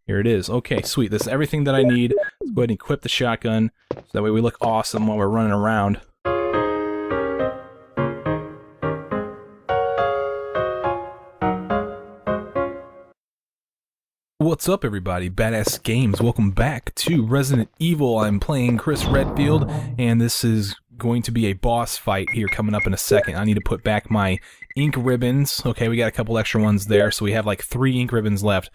Here it is. Okay, sweet. This is everything that I need. Let's go ahead and equip the shotgun, so that way we look awesome while we're running around. What's up, everybody? Badass Games. Welcome back to Resident Evil. I'm playing Chris Redfield, and this is going to be a boss fight here coming up in a second. I need to put back my ink ribbons. Okay, we got a couple extra ones there, so we have like 3 ink ribbons left.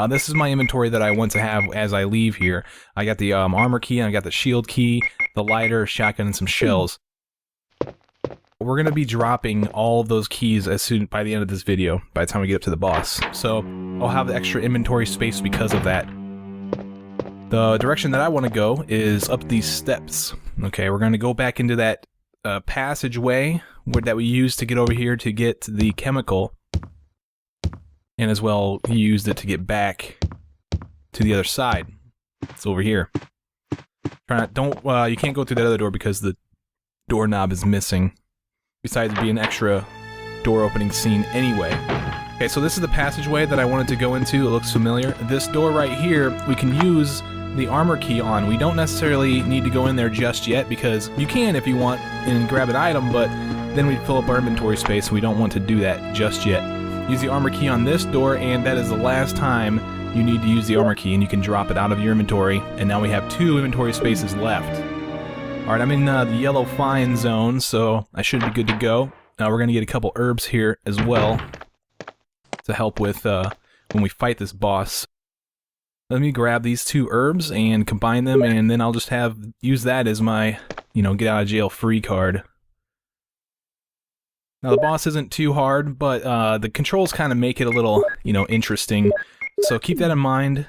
This is my inventory that I want to have as I leave here. I got the armor key, and I got the shield key, the lighter, shotgun, and some shells. We're going to be dropping all of those keys as soon by the end of this video, by the time we get up to the boss. So I'll have the extra inventory space because of that. The direction that I want to go is up these steps. Okay, we're going to go back into that passageway that we used to get over here to get the chemical, and as well he used it to get back to the other side. It's over here. You can't go through that other door because the doorknob is missing. Besides being an extra door opening scene anyway. Okay, so this is the passageway that I wanted to go into. It looks familiar. This door right here, we can use the armor key on. We don't necessarily need to go in there just yet, because you can if you want and grab an item, but then we'd fill up our inventory space, so we don't want to do that just yet. Use the armor key on this door, and that is the last time you need to use the armor key, and you can drop it out of your inventory, and now we have 2 inventory spaces left. Alright, I'm in the yellow fine zone, so I should be good to go. Now we're going to get a couple herbs here as well to help with when we fight this boss. Let me grab these 2 herbs and combine them, and then I'll just use that as my, get out of jail free card. Now the boss isn't too hard, but the controls kind of make it a little, interesting. So keep that in mind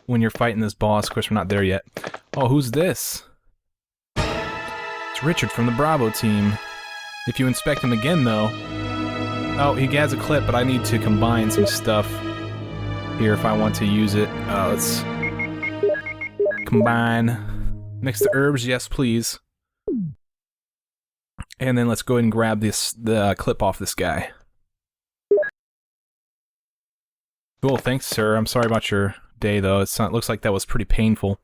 when you're fighting this boss. Of course, we're not there yet. Oh, who's this? Richard from the Bravo team. If you inspect him again, though... Oh, he has a clip, but I need to combine some stuff here if I want to use it. Let's... combine... Mix the herbs, yes please. And then let's go ahead and grab the clip off this guy. Cool, thanks sir. I'm sorry about your day, though. It looks like that was pretty painful.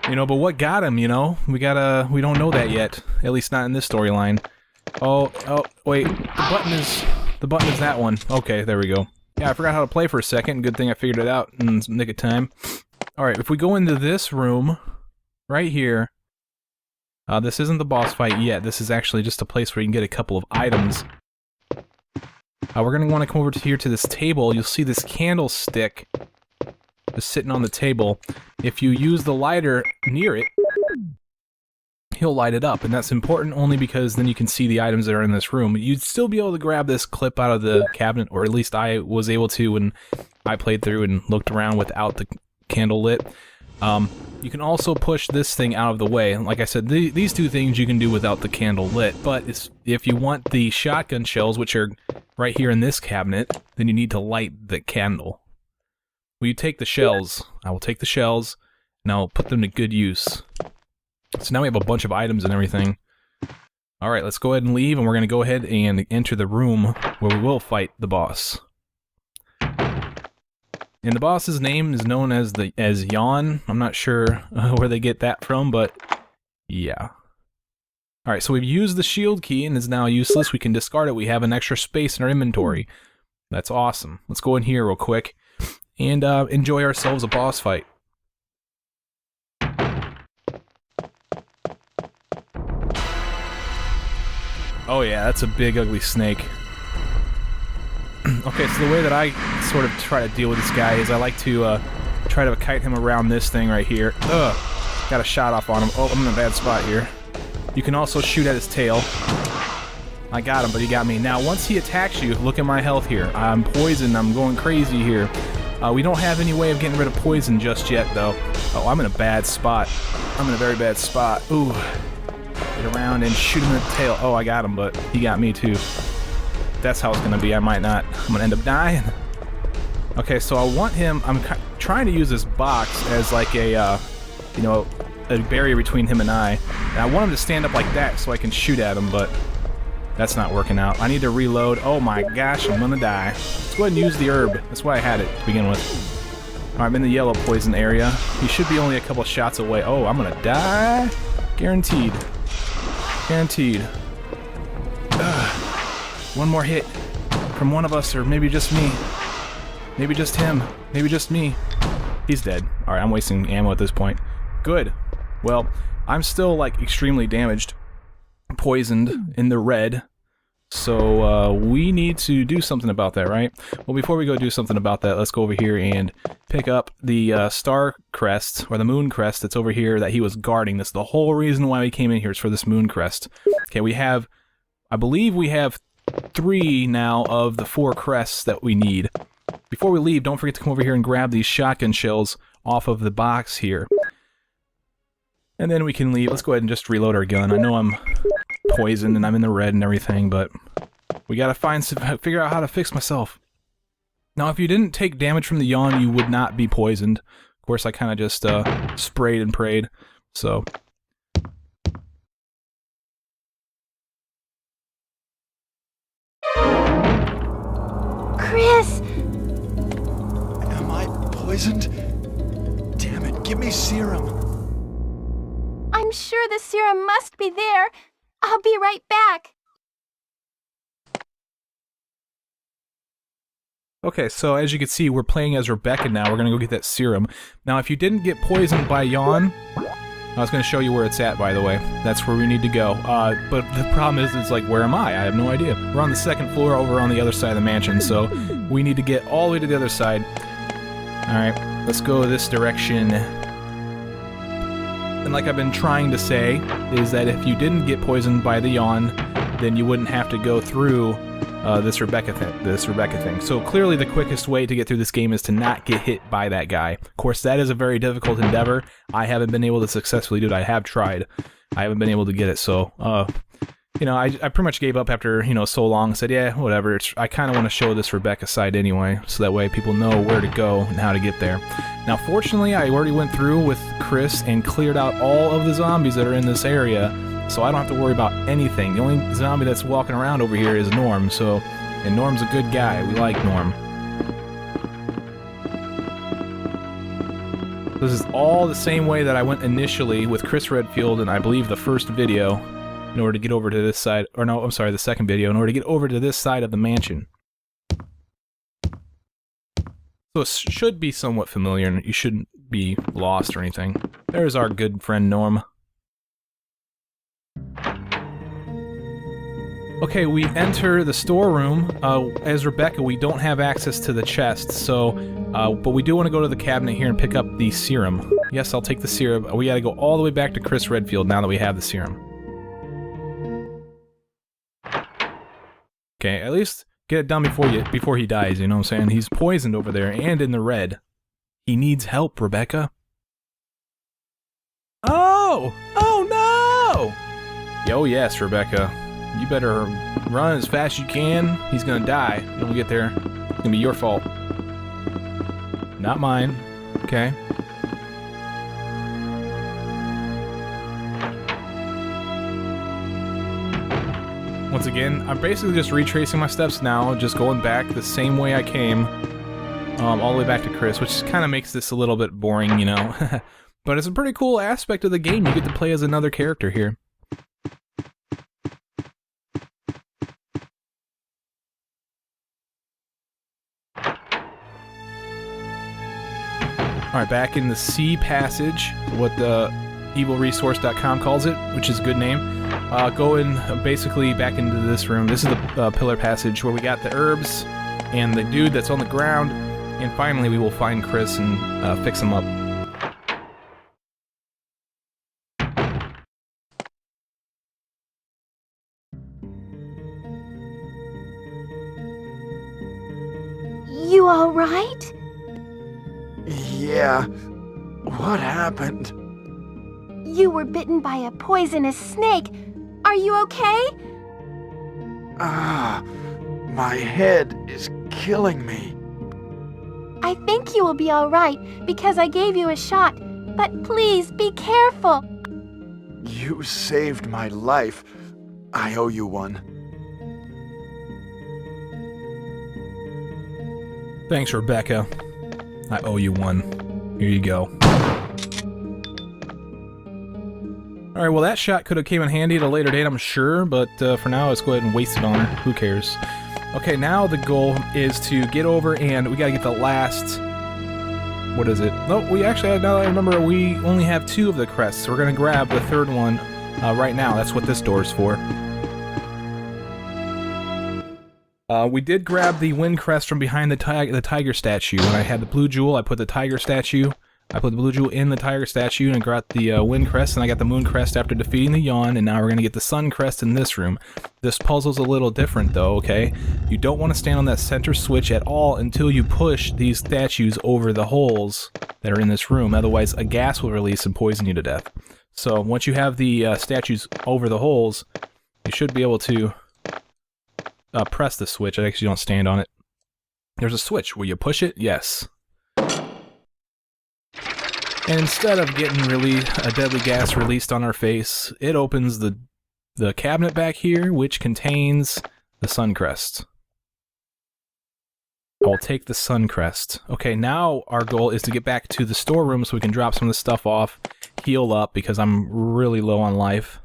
But what got him, we don't know that yet. At least not in this storyline. Oh, wait, the button is that one. Okay, there we go. Yeah, I forgot how to play for a second. Good thing I figured it out in the nick of time. Alright, if we go into this room, right here, this isn't the boss fight yet. This is actually just a place where you can get a couple of items. We're going to want to come over here to this table. You'll see this candlestick just sitting on the table. If you use the lighter near it, he'll light it up, and that's important only because then you can see the items that are in this room. You'd still be able to grab this clip out of the cabinet, or at least I was able to when I played through and looked around without the candle lit. You can also push this thing out of the way. Like I said, these 2 things you can do without the candle lit, but if you want the shotgun shells, which are right here in this cabinet, then you need to light the candle. Will you take the shells? I will take the shells, and I'll put them to good use. So now we have a bunch of items and everything. Alright, let's go ahead and leave, and we're going to go ahead and enter the room where we will fight the boss. And the boss's name is known as Yawn. I'm not sure where they get that from, but yeah. Alright, so we've used the shield key, and it's now useless. We can discard it. We have an extra space in our inventory. That's awesome. Let's go in here real quick and enjoy ourselves a boss fight. Oh yeah, that's a big ugly snake. Okay, so the way that I sort of try to deal with this guy is I like to try to kite him around this thing right here. Ugh! Got a shot off on him. Oh, I'm in a bad spot here. You can also shoot at his tail. I got him, but he got me. Now, once he attacks you, look at my health here. I'm poisoned. I'm going crazy here. We don't have any way of getting rid of poison just yet, though. Oh, I'm in a bad spot. I'm in a very bad spot. Ooh. Get around and shoot him in the tail. Oh, I got him, but he got me, too. That's how it's going to be. I might not. I'm going to end up dying. Okay, so I want him... I'm trying to use this box as like a, a barrier between him and I. And I want him to stand up like that so I can shoot at him, but that's not working out. I need to reload. Oh my gosh, I'm gonna die. Let's go ahead and use the herb. That's why I had it to begin with. I'm in the yellow poison area. He should be only a couple shots away. Oh, I'm gonna die. Guaranteed. Guaranteed. One more hit from one of us, or maybe just me. Maybe just him. Maybe just me. He's dead. Alright, I'm wasting ammo at this point. Good. Well, I'm still, like, extremely damaged. Poisoned in the red. So, we need to do something about that, right? Well, before we go do something about that, let's go over here and pick up the star crest, or the moon crest that's over here that he was guarding. That's the whole reason why we came in here, is for this moon crest. Okay, we have, I believe we have 3 now of the 4 crests that we need. Before we leave, don't forget to come over here and grab these shotgun shells off of the box here. And then we can leave. Let's go ahead and just reload our gun. I know I'm poisoned and I'm in the red and everything, but we gotta figure out how to fix myself. Now, if you didn't take damage from the yawn, you would not be poisoned. Of course, I kind of just sprayed and prayed, so... Chris! Am I poisoned? Damn it, give me serum. I'm sure the serum must be there. I'll be right back. Okay, so as you can see, we're playing as Rebecca now. We're gonna go get that serum. Now, if you didn't get poisoned by yawn, I was gonna show you where it's at, by the way. That's where we need to go. But the problem is, it's like, where am I? I have no idea. We're on the 2nd floor over on the other side of the mansion, so we need to get all the way to the other side. Alright, let's go this direction. And like I've been trying to say, is that if you didn't get poisoned by the yawn, then you wouldn't have to go through this Rebecca thing. So clearly the quickest way to get through this game is to not get hit by that guy. Of course, that is a very difficult endeavor. I haven't been able to successfully do it. I have tried. I haven't been able to get it, so... you know, I pretty much gave up after, you know, so long. Said, yeah, whatever. I kind of want to show this Rebecca side anyway, so that way people know where to go and how to get there. Now, fortunately, I already went through with Chris and cleared out all of the zombies that are in this area, so I don't have to worry about anything. The only zombie that's walking around over here is Norm, so... And Norm's a good guy. We like Norm. This is all the same way that I went initially with Chris Redfield in, I believe, the first video, in order to get over to this side, or no, I'm sorry, the second video, in order to get over to this side of the mansion. So it should be somewhat familiar, and you shouldn't be lost or anything. There's our good friend Norm. Okay, we enter the storeroom. As Rebecca, we don't have access to the chest, so, but we do want to go to the cabinet here and pick up the serum. Yes, I'll take the serum. We gotta go all the way back to Chris Redfield now that we have the serum. Okay, at least get it done before he dies, you know what I'm saying? He's poisoned over there and in the red. He needs help, Rebecca. Oh! Oh no! Oh yes, Rebecca. You better run as fast as you can. He's gonna die. You don't get there. It's gonna be your fault. Not mine. Okay. Once again, I'm basically just retracing my steps now, just going back the same way I came, all the way back to Chris, which kind of makes this a little bit boring, you know. But it's a pretty cool aspect of the game. You get to play as another character here. Alright, back in the C passage, what the evilresource.com calls it, which is a good name. Going basically back into this room. This is the pillar passage where we got the herbs and the dude that's on the ground, and finally we will find Chris and fix him up. You all right? Yeah. What happened? You were bitten by a poisonous snake. Are you okay? My head is killing me. I think you will be all right because I gave you a shot. But please be careful. You saved my life. I owe you one. Thanks, Rebecca. I owe you one. Here you go. Alright, well that shot could have came in handy at a later date, I'm sure, but for now, let's go ahead and waste it on her. Who cares? Okay, now the goal is to get over and we gotta get the last... What is it? No, we actually, now that I remember, we only have 2 of the crests, so we're gonna grab the 3rd one right now. That's what this door is for. We did grab the wind crest from behind the tiger statue. When I had the blue jewel, I put the tiger statue. I put the blue jewel in the tiger statue and got the wind crest, and I got the moon crest after defeating the yawn, and now we're gonna get the sun crest in this room. This puzzle's a little different though, okay? You don't want to stand on that center switch at all until you push these statues over the holes that are in this room, otherwise a gas will release and poison you to death. So once you have the statues over the holes, you should be able to press the switch. I actually don't stand on it. There's a switch. Will you push it? Yes. And instead of getting a deadly gas released on our face, it opens the cabinet back here, which contains the sun crest. I'll take the sun crest. Okay, now our goal is to get back to the storeroom so we can drop some of the stuff off, heal up because I'm really low on life.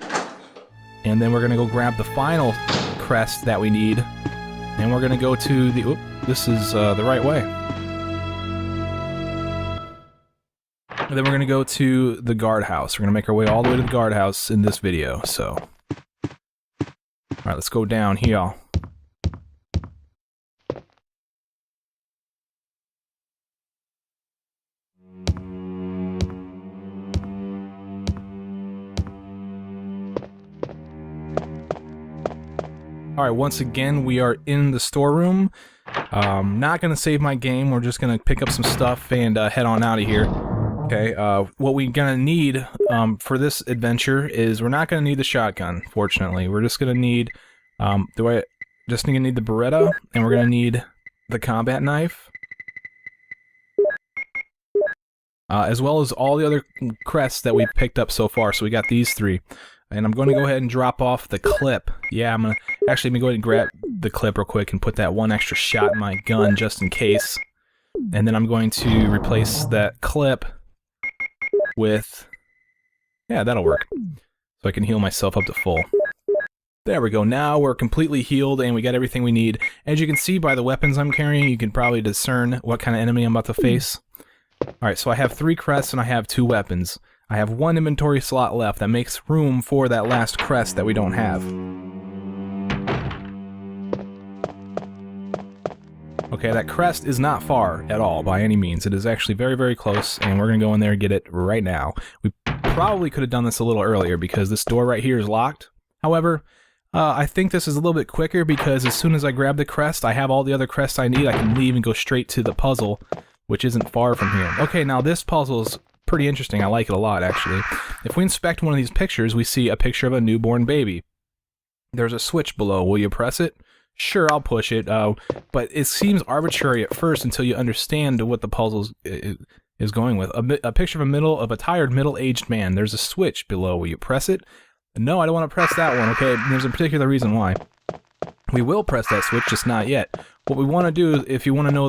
And then we're gonna go grab the final crest that we need, and we're gonna go to the... Oop, this is the right way. And then we're going to go to the guardhouse. We're going to make our way all the way to the guardhouse in this video, so... Alright, let's go down here. Alright, once again, we are in the storeroom. Not going to save my game. We're just going to pick up some stuff and head on out of here. Okay, what we're gonna need for this adventure is we're not gonna need the shotgun, fortunately. We're just gonna need, need the Beretta, and we're gonna need the combat knife, as well as all the other crests that we've picked up so far. So we got these 3, and I'm going to go ahead and drop off the clip. Yeah, I'm gonna go ahead and grab the clip real quick and put that 1 extra shot in my gun just in case, and then I'm going to replace that clip with... Yeah, that'll work. So I can heal myself up to full. There we go. Now we're completely healed and we got everything we need. As you can see by the weapons I'm carrying, you can probably discern what kind of enemy I'm about to face. Alright, so I have 3 crests and I have 2 weapons. I have 1 inventory slot left. That makes room for that last crest that we don't have. Okay, that crest is not far at all, by any means. It is actually very, very close, and we're going to go in there and get it right now. We probably could have done this a little earlier, because this door right here is locked. However, I think this is a little bit quicker, because as soon as I grab the crest, I have all the other crests I need. I can leave and go straight to the puzzle, which isn't far from here. Okay, now this puzzle is pretty interesting. I like it a lot, actually. If we inspect one of these pictures, we see a picture of a newborn baby. There's a switch below. Will you press it? Sure, I'll push it, but it seems arbitrary at first until you understand what the puzzle is going with. A picture of a tired middle-aged man. There's a switch below. Will you press it? No, I don't want to press that one, okay? There's a particular reason why. We will press that switch, just not yet. What we want to do, if you want to know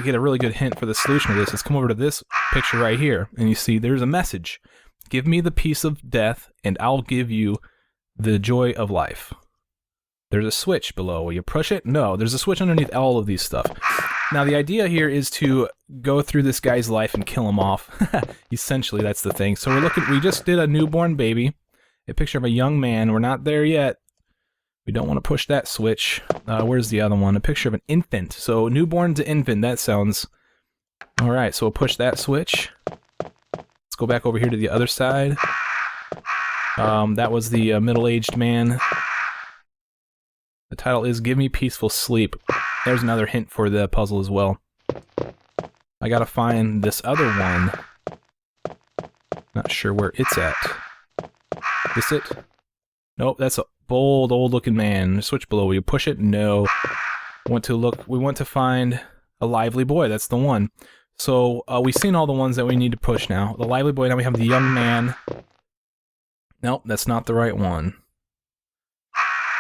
get a really good hint for the solution to this, is come over to this picture right here, and you see there's a message. Give me the peace of death, and I'll give you the joy of life. There's a switch below. Will you push it? No, there's a switch underneath all of these stuff. Now, the idea here is to go through this guy's life and kill him off. Essentially, that's the thing. So we just did a newborn baby, a picture of a young man. We're not there yet. We don't want to push that switch. Where's the other one? A picture of an infant. So, newborn to infant, that sounds... Alright, so we'll push that switch. Let's go back over here to the other side. That was the middle-aged man. The title is Give Me Peaceful Sleep. There's another hint for the puzzle as well. I gotta find this other one. Not sure where it's at. Is it? Nope, that's a bold, old-looking man. Switch below. Will you push it? No. We want to find a lively boy. That's the one. So, we've seen all the ones that we need to push now. The lively boy, now we have the young man. Nope, that's not the right one.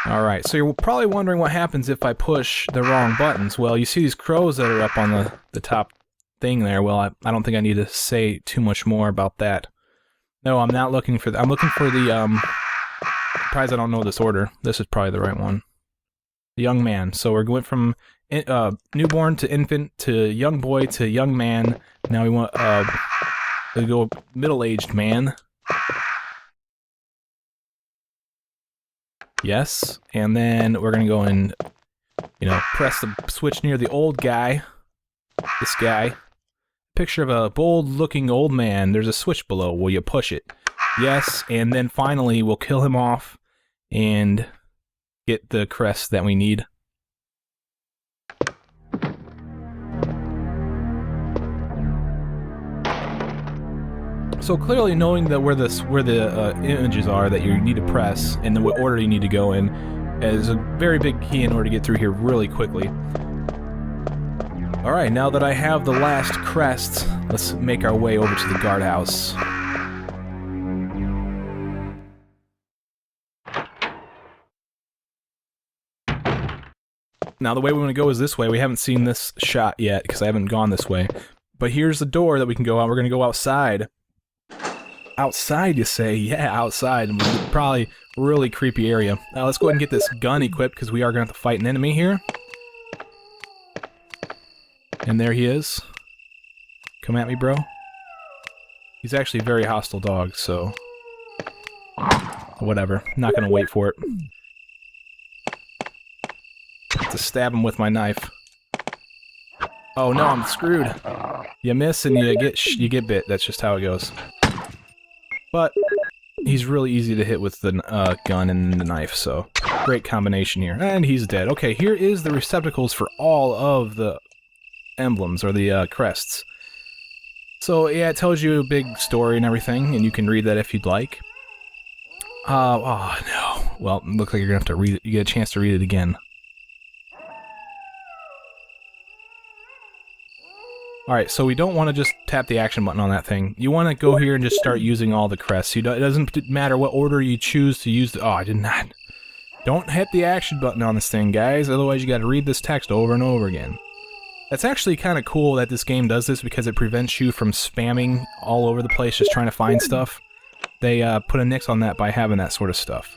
Alright, so you're probably wondering what happens if I push the wrong buttons. Well, you see these crows that are up on the top thing there. Well, I don't think I need to say too much more about that. No, I'm not looking for I'm looking for the, surprised I don't know this order. This is probably the right one. The young man. So we're going from newborn to infant to young boy to young man. Now we want to go middle-aged man. Yes, and then we're gonna go and, you know, press the switch near the old guy. This guy. Picture of a bold-looking old man. There's a switch below. Will you push it? Yes, and then finally we'll kill him off and get the crest that we need. So clearly knowing that where the images are that you need to press and what order you need to go in is a very big key in order to get through here really quickly. Alright, now that I have the last crest, let's make our way over to the guardhouse. Now the way we want to go is this way. We haven't seen this shot yet because I haven't gone this way. But here's the door that we can go out. We're going to go outside. Outside, you say? Yeah, outside. Probably a really creepy area. Now let's go ahead and get this gun equipped because we are going to have to fight an enemy here. And there he is. Come at me, bro. He's actually a very hostile dog, so... whatever. Not going to wait for it. To stab him with my knife. Oh no, I'm screwed. You miss and you get bit. That's just how it goes. But he's really easy to hit with the gun and the knife, so great combination here. And he's dead. Okay, here is the receptacles for all of the emblems or the crests. So yeah, it tells you a big story and everything, and you can read that if you'd like. Oh no. Well, it looks like you're gonna have to read it. You get a chance to read it again. Alright, so we don't want to just tap the action button on that thing. You want to go here and just start using all the crests. It doesn't matter what order you choose to use the... Oh, I did not. Don't hit the action button on this thing, guys. Otherwise you gotta read this text over and over again. That's actually kind of cool that this game does this because it prevents you from spamming all over the place just trying to find stuff. They put a nix on that by having that sort of stuff.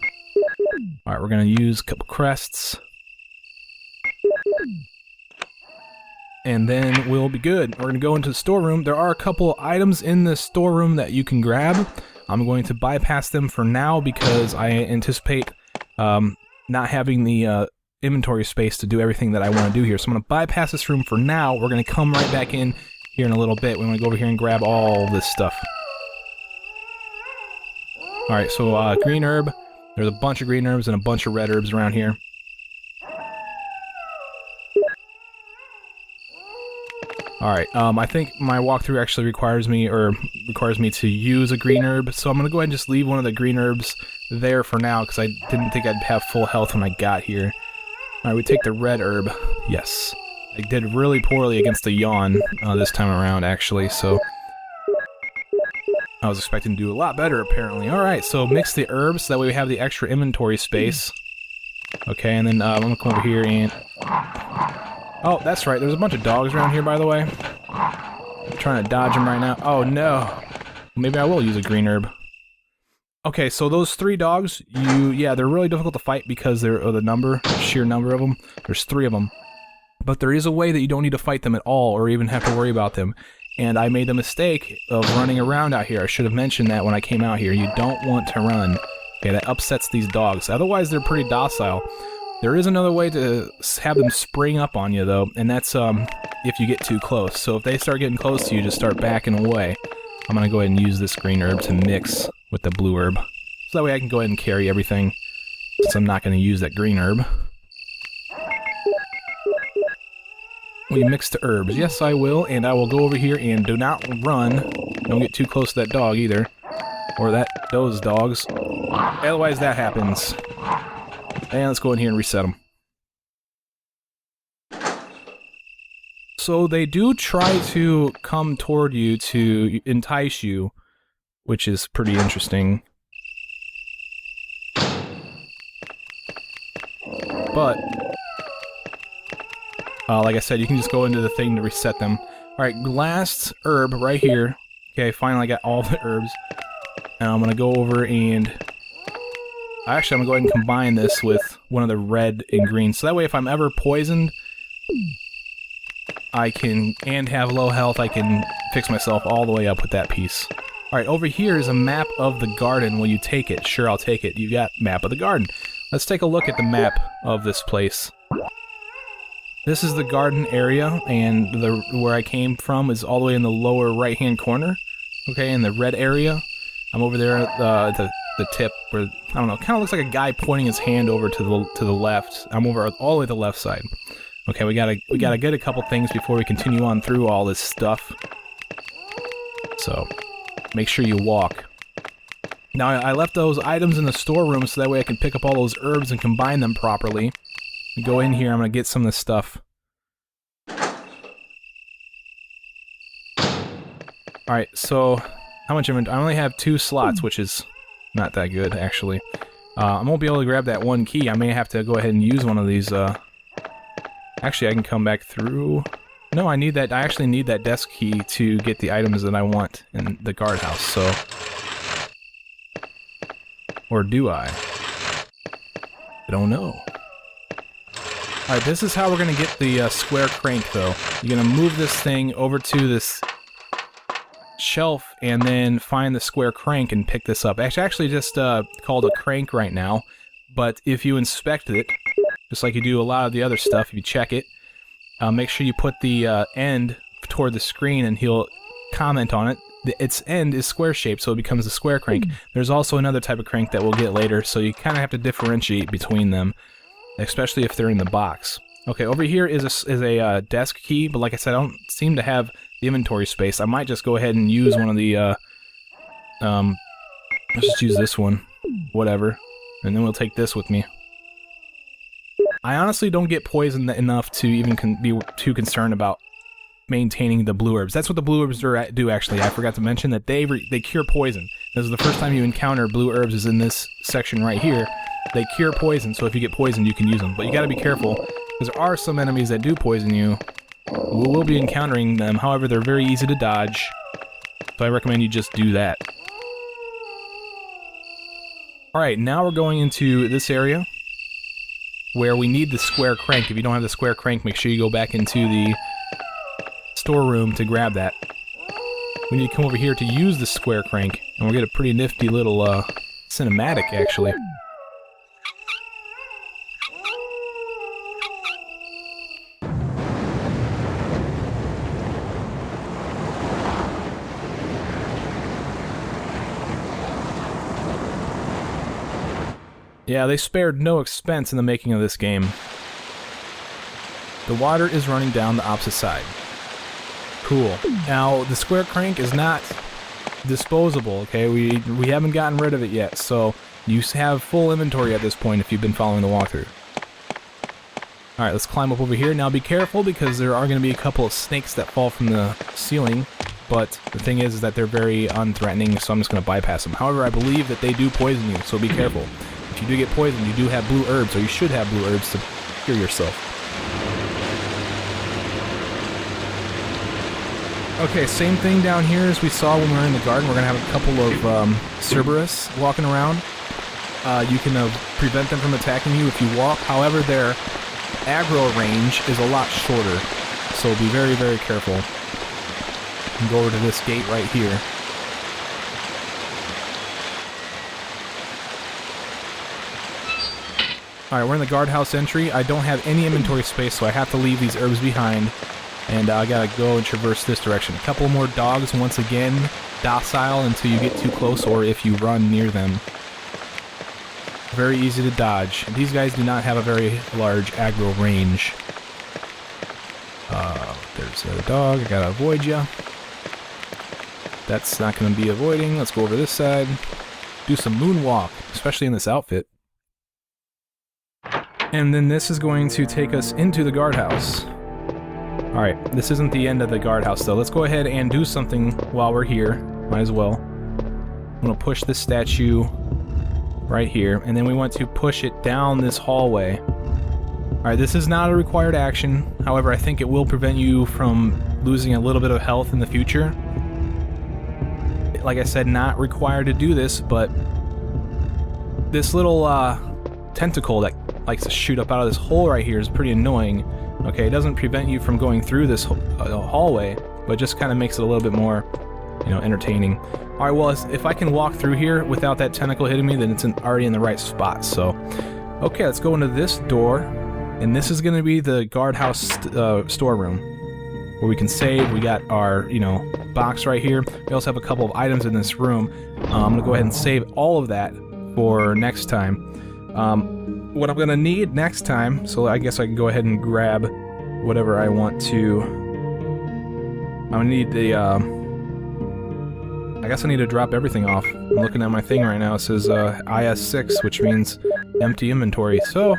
Alright, we're gonna use a couple crests. And then we'll be good. We're going to go into the storeroom. There are a couple items in the storeroom that you can grab. I'm going to bypass them for now because I anticipate not having the inventory space to do everything that I want to do here. So I'm going to bypass this room for now. We're going to come right back in here in a little bit. We want to go over here and grab all this stuff. Alright, so green herb. There's a bunch of green herbs and a bunch of red herbs around here. Alright, I think my walkthrough actually requires me to use a green herb, so I'm gonna go ahead and just leave one of the green herbs there for now, because I didn't think I'd have full health when I got here. Alright, we take the red herb. Yes. I did really poorly against the yawn this time around, actually, so... I was expecting to do a lot better, apparently. Alright, so mix the herbs, so that way we have the extra inventory space. Okay, and then I'm gonna come over here and... Oh, that's right. There's a bunch of dogs around here, by the way. I'm trying to dodge them right now. Oh, no. Maybe I will use a green herb. Okay, so those three dogs, yeah, they're really difficult to fight because they're the sheer number of them. There's 3 of them. But there is a way that you don't need to fight them at all or even have to worry about them. And I made the mistake of running around out here. I should have mentioned that when I came out here. You don't want to run. Okay, that upsets these dogs. Otherwise, they're pretty docile. There is another way to have them spring up on you, though, and that's if you get too close. So if they start getting close to you, just start backing away. I'm going to go ahead and use this green herb to mix with the blue herb. So that way I can go ahead and carry everything, since I'm not going to use that green herb. We mix the herbs. Yes, I will, and I will go over here and do not run. Don't get too close to that dog, either. Or those dogs. Otherwise, that happens. And let's go in here and reset them. So they do try to come toward you to entice you, which is pretty interesting. But, like I said, you can just go into the thing to reset them. Alright, last herb right here. Okay, finally I got all the herbs. And I'm gonna go over and... Actually, I'm gonna go ahead and combine this with one of the red and green. So that way if I'm ever poisoned, I can... and have low health, I can fix myself all the way up with that piece. Alright, over here is a map of the garden. Will you take it? Sure, I'll take it. You got map of the garden. Let's take a look at the map of this place. This is the garden area, and where I came from is all the way in the lower right-hand corner. Okay, in the red area. I'm over there at the tip where, I don't know, kind of looks like a guy pointing his hand over to the left. I'm over all the way to the left side. Okay, we gotta get a couple things before we continue on through all this stuff. So, make sure you walk. Now, I left those items in the storeroom so that way I can pick up all those herbs and combine them properly. Go in here, I'm gonna get some of this stuff. Alright, so how much inventory? I only have 2 slots, which is not that good, actually. I won't be able to grab that one key. I may have to go ahead and use one of these, Actually, I can come back through... No, I need that. I actually need that desk key to get the items that I want in the guardhouse, so... Or do I? I don't know. Alright, this is how we're gonna get the square crank, though. You're gonna move this thing over to this shelf and then find the square crank and pick this up. It's actually just called a crank right now, but if you inspect it, just like you do a lot of the other stuff, if you check it, make sure you put the end toward the screen and he'll comment on it. Its end is square-shaped, so it becomes a square crank. There's also another type of crank that we'll get later, so you kind of have to differentiate between them, especially if they're in the box. Okay, over here is a desk key, but like I said, I don't seem to have the inventory space. I might just go ahead and use one of the, let's just use this one. Whatever. And then we'll take this with me. I honestly don't get poisoned enough to even be too concerned about maintaining the blue herbs. That's what the blue herbs do, actually. I forgot to mention that they cure poison. This is the first time you encounter blue herbs is in this section right here. They cure poison, so if you get poisoned, you can use them. But you gotta be careful, because there are some enemies that do poison you. We will be encountering them, however, they're very easy to dodge. So I recommend you just do that. Alright, now we're going into this area, where we need the square crank. If you don't have the square crank, make sure you go back into the storeroom to grab that. We need to come over here to use the square crank, and we'll get a pretty nifty little cinematic, actually. Yeah, they spared no expense in the making of this game. The water is running down the opposite side. Cool. Now, the square crank is not disposable, okay? We haven't gotten rid of it yet, so you have full inventory at this point if you've been following the walkthrough. Alright, let's climb up over here. Now be careful because there are going to be a couple of snakes that fall from the ceiling, but the thing is that they're very unthreatening, so I'm just going to bypass them. However, I believe that they do poison you, so be careful. If you do get poisoned, you do have blue herbs, or you should have blue herbs to cure yourself. Okay, same thing down here as we saw when we were in the garden. We're going to have a couple of Cerberus walking around. You can prevent them from attacking you if you walk. However, their aggro range is a lot shorter, so be very, very careful. You can go over to this gate right here. Alright, we're in the guardhouse entry. I don't have any inventory space, so I have to leave these herbs behind. And I gotta go and traverse this direction. A couple more dogs, once again, docile until you get too close or if you run near them. Very easy to dodge. These guys do not have a very large aggro range. There's the other dog. I gotta avoid ya. That's not gonna be avoiding. Let's go over this side. Do some moonwalk, especially in this outfit. And then this is going to take us into the guardhouse. Alright, this isn't the end of the guardhouse though. Let's go ahead and do something while we're here. Might as well. I'm going to push this statue right here, and then we want to push it down this hallway. Alright, this is not a required action. However, I think it will prevent you from losing a little bit of health in the future. Like I said, not required to do this, but this little tentacle that likes to shoot up out of this hole right here is pretty annoying. Okay, it doesn't prevent you from going through this hallway, but just kind of makes it a little bit more, you know, entertaining. Alright, well, if I can walk through here without that tentacle hitting me, then it's already in the right spot, so... Okay, let's go into this door, and this is going to be the guardhouse storeroom, where we can save. We got our, you know, box right here. We also have a couple of items in this room. I'm going to go ahead and save all of that for next time. What I'm going to need next time, so I guess I can go ahead and grab whatever I want to. I'm going to need the, I guess I need to drop everything off. I'm looking at my thing right now. It says IS6, which means empty inventory. So,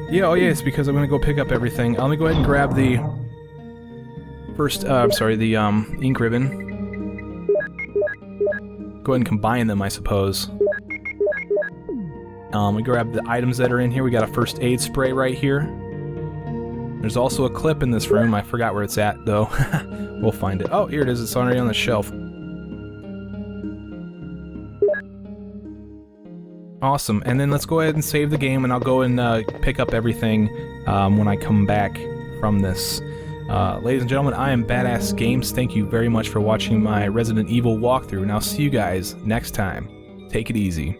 yeah, oh yeah, it's because I'm gonna go pick up everything. Let me go ahead and grab the first, I'm sorry, the ink ribbon. Go ahead and combine them, I suppose. We grab the items that are in here. We got a first aid spray right here. There's also a clip in this room. I forgot where it's at, though. We'll find it. Oh, here it is. It's already on the shelf. Awesome. And then let's go ahead and save the game, and I'll go and pick up everything when I come back from this. Ladies and gentlemen, I am Badass Games. Thank you very much for watching my Resident Evil walkthrough, and I'll see you guys next time. Take it easy.